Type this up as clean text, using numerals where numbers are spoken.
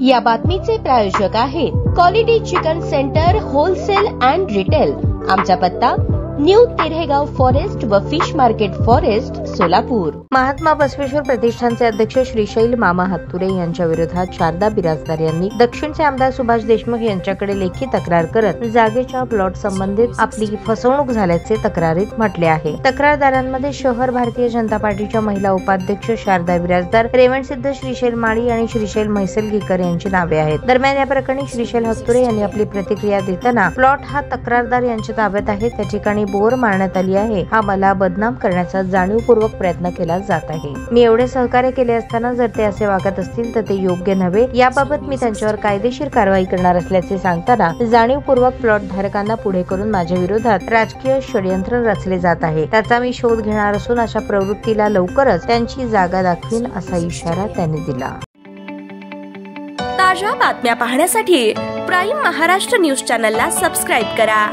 या बातमीचे प्रायोजक आहेत quality chicken centre wholesale and retail. आमचा पत्ता न्यू तिरेगाव फॉरेस्ट व fish market forest Solapur. Mahatma Basaveshwar प्रतिष्ठानचे अध्यक्ष श्रीशैल मामा हत्तुरे यांच्या विरोधात शारदा बिराजदार यांनी दक्षिणचे आमदार सुभाष देशमुख यांच्याकडे लेखी तक्रार करत जागेच्या प्लॉट संबंधित आपली फसवणूक झाल्याचे तक्रारीत म्हटले आहे। तक्रारदारांमध्ये शहर भारतीय जनता पार्टीच्या महिला उपाध्यक्ष शारदा बिराजदार, रेवणसिद्ध श्रीशैल माळी आणि श्रीशैल म्हैसलगीकर यांची नावे आहेत। दरम्यान या प्रकरणी श्रीशैल हत्तुरे यांनी आपली प्रतिक्रिया देताना प्लॉट हा तक्रारदार यांच्या ताब्यात आहे, त्या ठिकाणी बोर मारण्यात आली आहे, हा मला बदनाम करण्याचा जाणीवपूर्वक प्रयत्न केला जात आहे। मी एवढे सहकार्य केले असताना जर ते असे वागत असतील तर ते योग्य नव्हे। याबाबत मी त्यांच्यावर कायदेशीर कारवाई करणार असल्याचे सांगताना जाणीवपूर्वक प्लॉट धारकांना पुढे करून माझ्या विरोधात राजकीय षडयंत्र रचले जात आहे, त्याचा मी शोध घेणार असून अशा प्रवृत्तीला लवकरच त्यांची जागा दाखवीन असा इशारा त्यांनी दिला। ताज्या बातम्या पाहण्यासाठी प्राईम महाराष्ट्र न्यूज चॅनलला सबस्क्राईब करा।